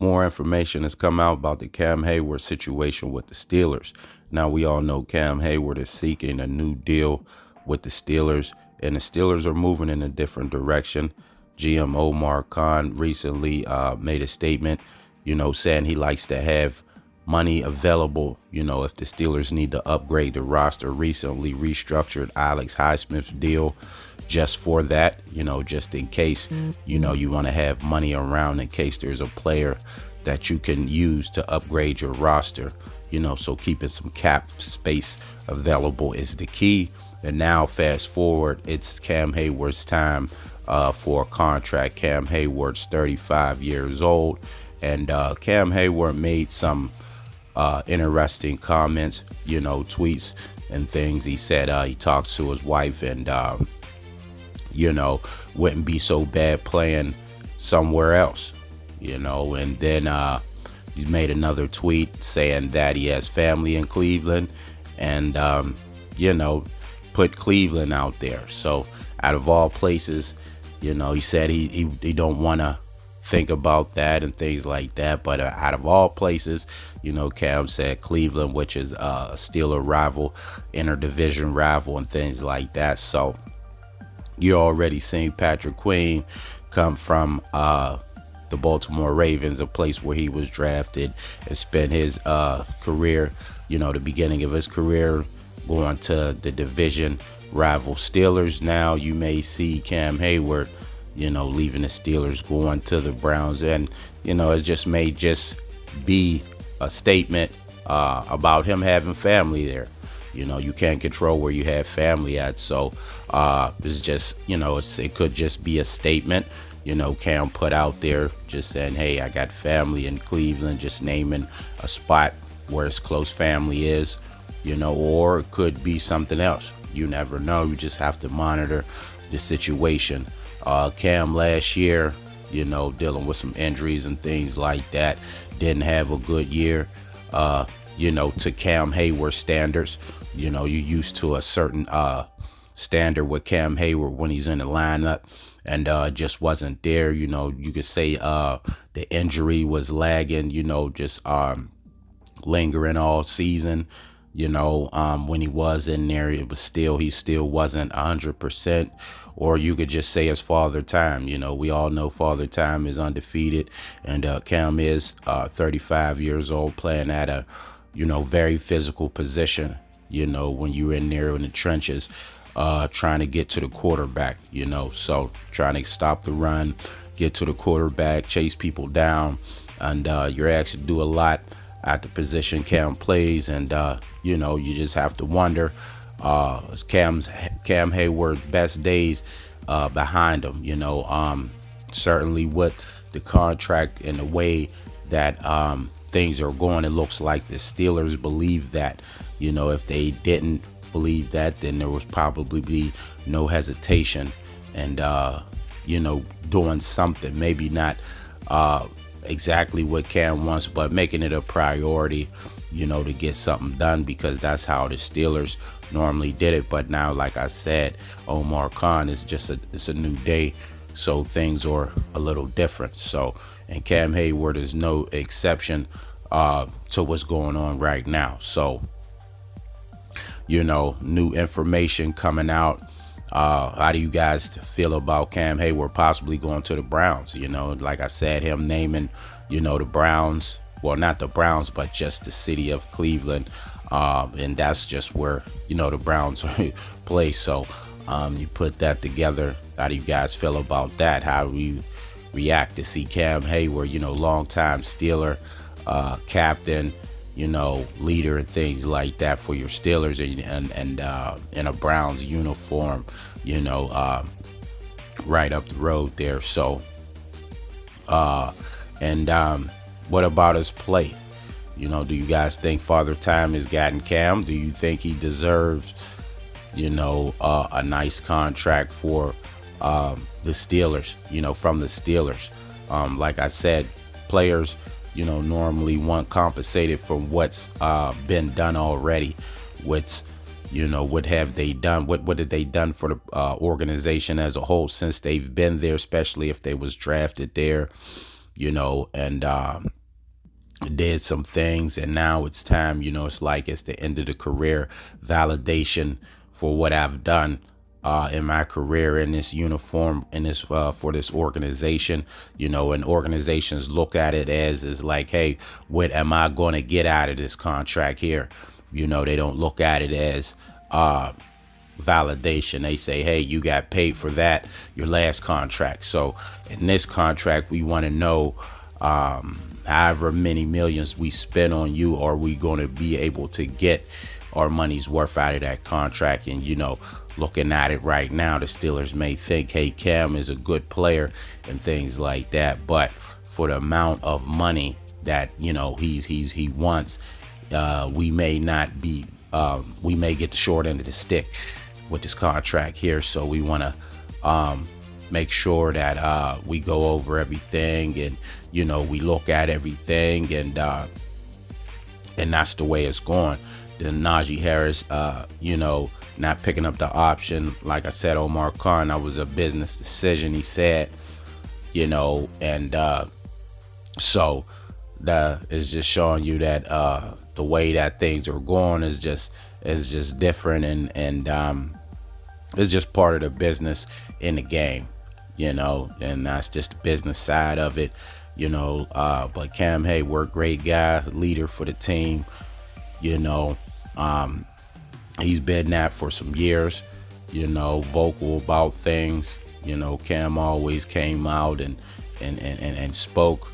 more information has come out about the Cam Heyward situation with the Steelers. Now, we all know Cam Heyward is seeking a new deal with the Steelers, and the Steelers are moving in a different direction. GM Omar Khan recently made a statement, saying he likes to have money available, if the Steelers need to upgrade the roster. Recently restructured Alex Highsmith's deal just for that, just in case, you want to have money around in case there's a player that you can use to upgrade your roster, so keeping some cap space available is the key. And now fast forward, it's Cam Heyward's time for a contract. Cam Heyward's 35 years old, and Cam Heyward made some interesting comments, tweets and things. He said he talks to his wife and, wouldn't be so bad playing somewhere else, and then he made another tweet saying that he has family in Cleveland and, put Cleveland out there. So out of all places, he said he don't want to think about that and things like that, but out of all places, Cam said Cleveland, which is a Steeler rival, interdivision rival and things like that. So you're already seeing Patrick Queen come from the Baltimore Ravens, a place where he was drafted, and spent his career, the beginning of his career going to the division rival Steelers. Now you may see Cam Heyward, leaving the Steelers, going to the Browns, and it just may just be a statement about him having family there. You can't control where you have family at, so it's just, it could just be a statement, Cam put out there, just saying, hey, I got family in Cleveland, just naming a spot where his close family is, or it could be something else. You never know. You just have to monitor the situation. Cam last year, dealing with some injuries and things like that, didn't have a good year, to Cam Heyward standards. You used to a certain standard with Cam Heyward when he's in the lineup, and just wasn't there. You could say the injury was lagging, just lingering all season. When he was in there, he still wasn't 100%, or you could just say his father time. We all know father time is undefeated, and Cam is 35 years old, playing at a, very physical position, when you're in there in the trenches, trying to get to the quarterback, so trying to stop the run, get to the quarterback, chase people down, and you're asked to do a lot at the position Cam plays, and you just have to wonder, is Cam Heyward's best days behind him? Certainly with the contract and the way that things are going, it looks like the Steelers believe that. If they didn't believe that, then there was probably be no hesitation and doing something, maybe not exactly what Cam wants, but making it a priority, to get something done, because that's how the Steelers normally did it. But now, like I said, Omar Khan is it's a new day, so things are a little different. So, and Cam Heyward is no exception to what's going on right now. So, new information coming out. How do you guys feel about Cam Heyward possibly going to the Browns? Like I said, him naming, the Browns, well, not the Browns, but just the city of Cleveland. And that's just where, the Browns play. So you put that together. How do you guys feel about that? How do you react to see Cam Heyward, longtime Steeler captain, leader and things like that for your Steelers, and in a Browns uniform, right up the road there. So, what about his play? Do you guys think Father Time has gotten Cam? Do you think he deserves, a nice contract for the Steelers, from the Steelers? Like I said, players, normally want compensated for what's been done already. What have they done? What did they done for the organization as a whole since they've been there, especially if they was drafted there? and did some things, and now it's time, it's like it's the end of the career validation for what I've done in my career in this uniform, in this for this organization, and organizations look at it as is like, hey, what am I going to get out of this contract here? They don't look at it as validation. They say, hey, you got paid for that, your last contract. So in this contract, we want to know however many millions we spend on you, are we going to be able to get our money's worth out of that contract? And looking at it right now, the Steelers may think, hey, Cam is a good player and things like that, but for the amount of money that he wants, we may not be we may get the short end of the stick with this contract here. So we want to make sure that we go over everything, and we look at everything, and that's the way it's going. Then Najee Harris, not picking up the option, like I said, Omar Khan, that was a business decision, he said, and so that is just showing you that the way that things are going is just different, and it's just part of the business in the game, and that's just the business side of it, but Cam Heyward, great guy, leader for the team, he's been that for some years, vocal about things. Cam always came out and spoke,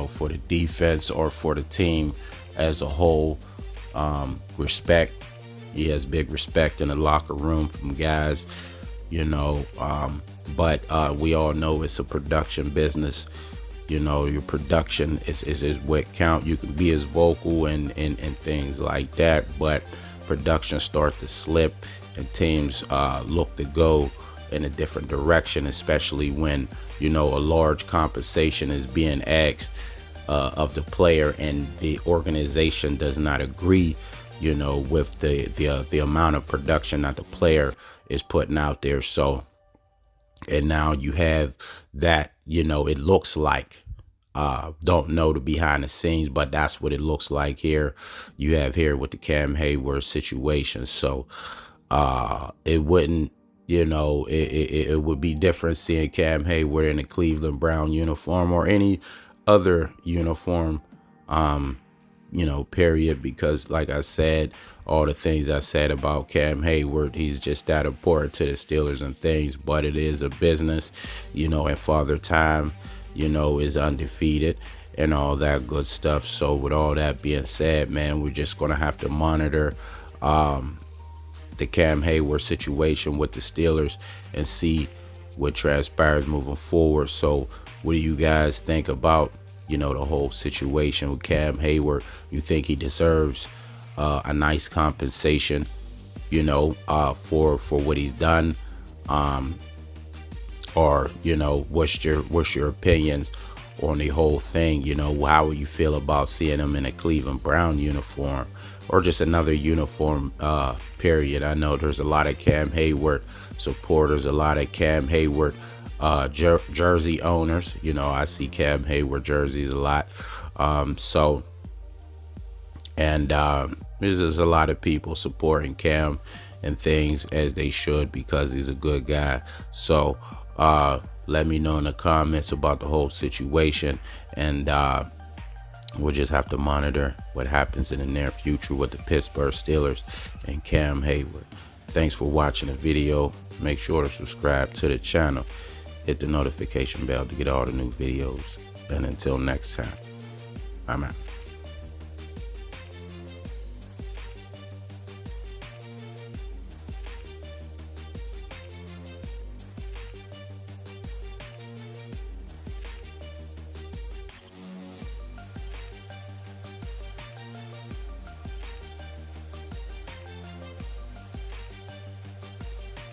for the defense or for the team as a whole. Respect. He has big respect in the locker room from guys, but we all know it's a production business. Your production is what count. You can be as vocal and things like that, but production start to slip, and teams look to go in a different direction, especially when a large compensation is being asked of the player, and the organization does not agree with the amount of production that the player is putting out there. So, and now you have that, it looks like, don't know the behind the scenes, but that's what it looks like here. You have here with the Cam Heyward situation. So it wouldn't, it would be different seeing Cam Heyward in a Cleveland Brown uniform or any other uniform, period, because like I said, all the things I said about Cam Heyward, he's just that important to the Steelers and things, but it is a business, and Father Time, is undefeated and all that good stuff. So with all that being said, man, we're just going to have to monitor the Cam Heyward situation with the Steelers and see what transpires moving forward. So what do you guys think about, the whole situation with Cam Heyward? You think he deserves a nice compensation, for what he's done? Or, what's your opinions on the whole thing? How would you feel about seeing him in a Cleveland Brown uniform or just another uniform, period? I know there's a lot of Cam Heyward supporters, a lot of Cam Heyward jersey owners. I see Cam Heyward jerseys a lot. There's just a lot of people supporting Cam and things, as they should, because he's a good guy. So let me know in the comments about the whole situation, and we'll just have to monitor what happens in the near future with the Pittsburgh Steelers and Cam Heyward. Thanks for watching the video. Make sure to subscribe to the channel, hit the notification bell to get all the new videos, and until next time, I'm out.